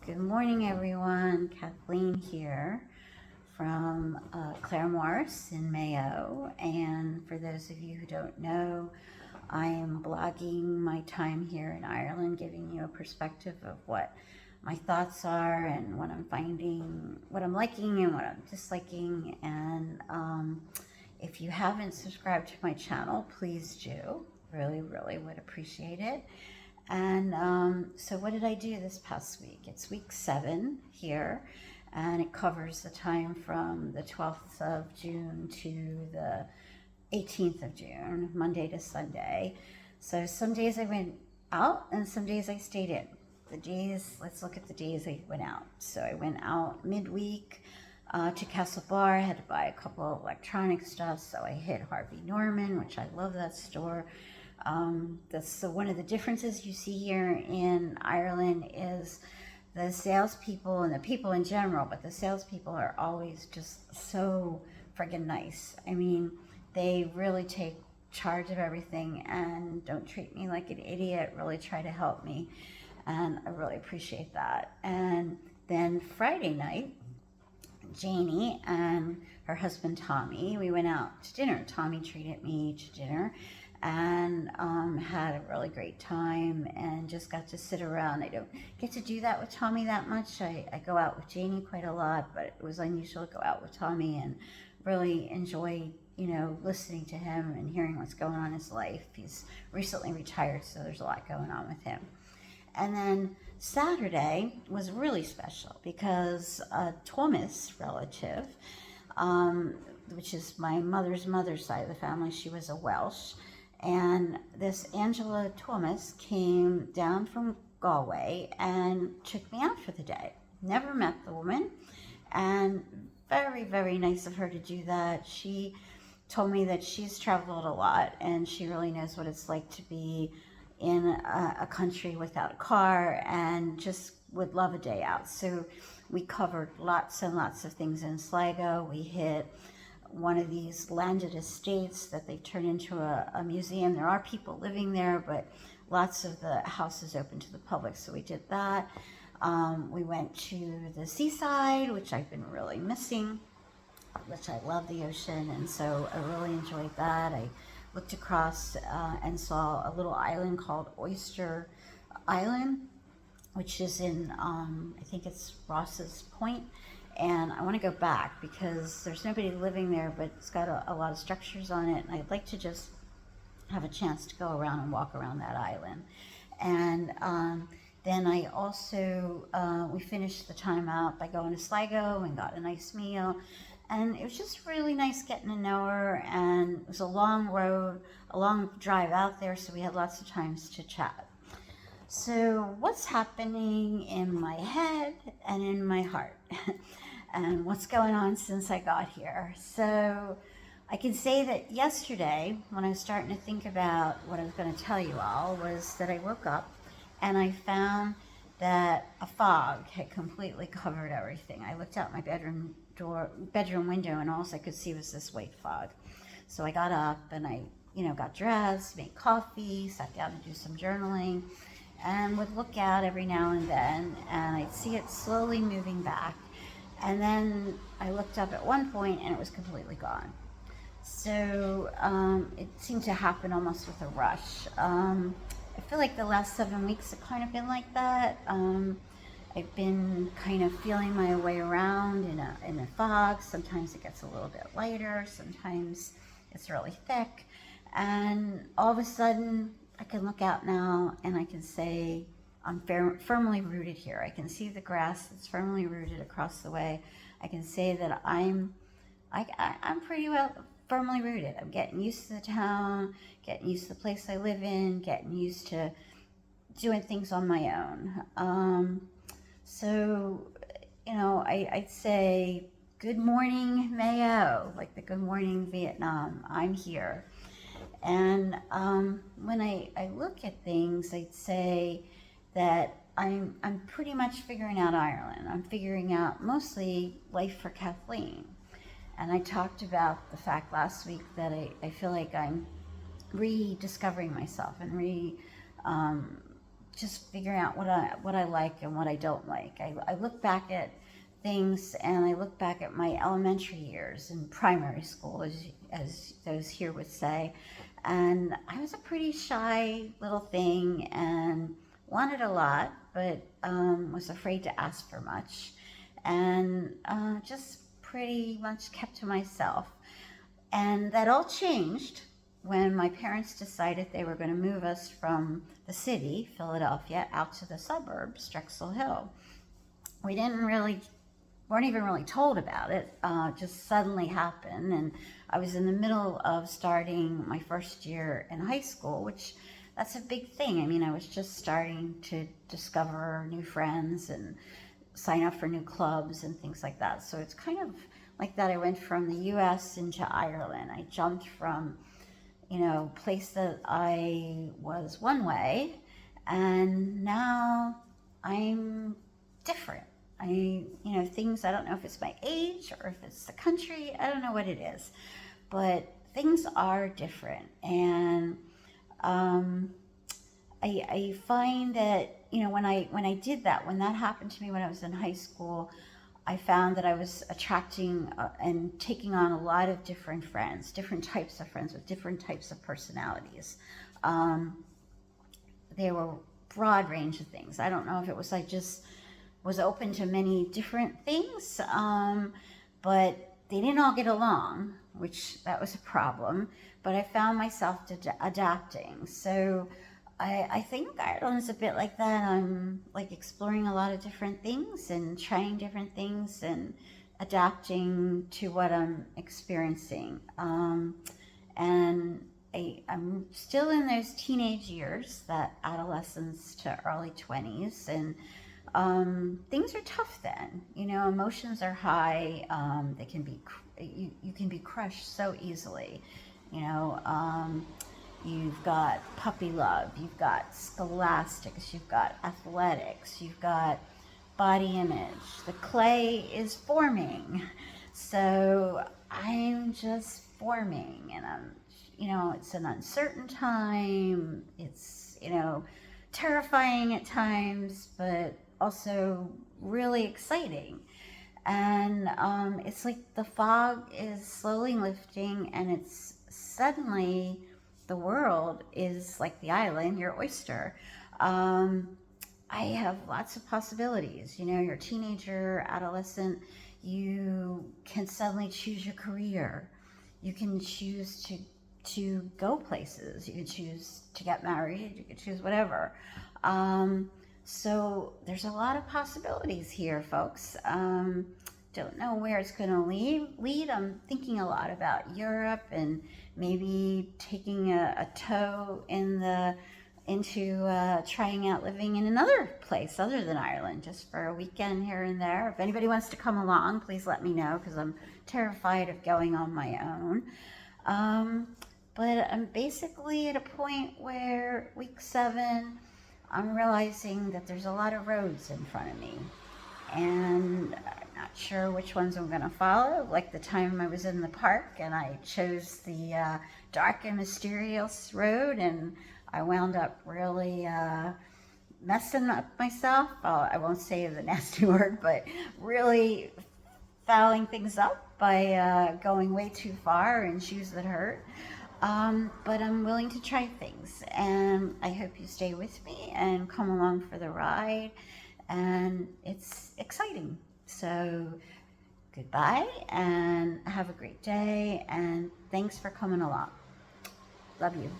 Good morning, everyone. Kathleen here from Claremorse in Mayo. And for those of you who don't know, I am blogging my time here in Ireland, giving you a perspective of what my thoughts are and what I'm finding, what I'm liking and what I'm disliking. And if you haven't subscribed to my channel, please do. Really, really would appreciate it. And so what did I do this past week? It's week 7 here, and it covers the time from the 12th of June to the 18th of June, Monday to Sunday. So some days I went out and some days I stayed in. Let's look at the days I went out. So I went out midweek to Castle Bar. I had to buy a couple of electronic stuff, so I hit Harvey Norman, which I love that store. That's one of the differences you see here in Ireland is the salespeople and the people in general, but the salespeople are always just so friggin' nice. I mean, they really take charge of everything and don't treat me like an idiot, really try to help me, and I really appreciate that. And then Friday night, Janie and her husband Tommy, we went out to dinner. Tommy treated me to dinner and had a really great time and just got to sit around. I don't get to do that with Tommy that much. I go out with Janie quite a lot, but it was unusual to go out with Tommy and really enjoy, listening to him and hearing what's going on in his life. He's recently retired, so there's a lot going on with him. And then Saturday was really special because a Thomas relative, which is my mother's side of the family, she was a Welsh, and this Angela Thomas came down from Galway and took me out for the day. Never met the woman, and very, very nice of her to do that. She told me that she's traveled a lot and she really knows what it's like to be in a country without a car and just would love a day out. So we covered lots and lots of things in Sligo. We hit one of these landed estates that they turn into a museum. There are people living there, but lots of the houses open to the public, so we did that. We went to the seaside, which I've been really missing, which I love the ocean, and so I really enjoyed that. I looked across and saw a little island called Oyster Island, which is in, I think it's Ross's Point. And I want to go back because there's nobody living there, but it's got a lot of structures on it. And I'd like to just have a chance to go around and walk around that island. And then I also, we finished the time out by going to Sligo and got a nice meal. And it was just really nice getting to know her. And it was a long road, a long drive out there, so we had lots of times to chat. So what's happening in my head and in my heart and what's going on since I got here? So I can say that yesterday, when I was starting to think about what I was going to tell you all, was that I woke up and I found that a fog had completely covered everything. I looked out my bedroom window and all I could see was this white fog. So I got up and I, got dressed, made coffee, sat down to do some journaling, and would look out every now and then, and I'd see it slowly moving back. And then I looked up at one point, and it was completely gone. So it seemed to happen almost with a rush. I feel like the last 7 weeks have kind of been like that. I've been kind of feeling my way around in a fog. Sometimes it gets a little bit lighter, sometimes it's really thick, and all of a sudden, I can look out now and I can say I'm firmly rooted here. I can see the grass that's firmly rooted across the way. I can say that I'm pretty well firmly rooted. I'm getting used to the town, getting used to the place I live in, getting used to doing things on my own. So, I'd say good morning Mayo, like the good morning Vietnam. I'm here. And when I look at things, I'd say that I'm pretty much figuring out Ireland. I'm figuring out mostly life for Kathleen. And I talked about the fact last week that I feel like I'm rediscovering myself and just figuring out what I like and what I don't like. I look back at things, and I look back at my elementary years in primary school, as those here would say, and I was a pretty shy little thing and wanted a lot, but was afraid to ask for much, and just pretty much kept to myself. And that all changed when my parents decided they were going to move us from the city, Philadelphia, out to the suburbs, Drexel Hill. We weren't even really told about it. Just suddenly happened, and I was in the middle of starting my first year in high school, which that's a big thing. I mean, I was just starting to discover new friends and sign up for new clubs and things like that. So it's kind of like that. I went from the U.S. into Ireland. I jumped from, place that I was one way, and now I'm different. Things, I don't know if it's my age or if it's the country, I don't know what it is, but things are different. And I find that, when I did that, when that happened to me when I was in high school, I found that I was attracting and taking on a lot of different friends, different types of friends with different types of personalities. They were broad range of things. I don't know if it was I just was open to many different things, but they didn't all get along, which that was a problem. But I found myself adapting. So I think Ireland's a bit like that. I'm like exploring a lot of different things and trying different things and adapting to what I'm experiencing. And I'm still in those teenage years, that adolescence to early 20s, and things are tough then. Emotions are high. They can be you can be crushed so easily. You've got puppy love, you've got scholastics, you've got athletics, you've got body image. The clay is forming. So I'm just forming, and it's an uncertain time. It's, terrifying at times, but also really exciting. And it's like the fog is slowly lifting, and it's suddenly the world is like the island, your oyster. I have lots of possibilities. You're a teenager, adolescent, you can suddenly choose your career. You can choose to go places. You can choose to get married. You can choose whatever. So there's a lot of possibilities here, folks. Don't know where it's going to lead. I'm thinking a lot about Europe and maybe taking a toe into trying out living in another place other than Ireland, just for a weekend here and there. If anybody wants to come along, please let me know, because I'm terrified of going on my own. But I'm basically at a point where week 7, I'm realizing that there's a lot of roads in front of me, and I'm not sure which ones I'm going to follow. Like the time I was in the park and I chose the dark and mysterious road, and I wound up really messing up myself. I won't say the nasty word, but really fouling things up by going way too far in shoes that hurt. But I'm willing to try things, and I hope you stay with me and come along for the ride, and it's exciting. So goodbye, and have a great day, and thanks for coming along. Love you.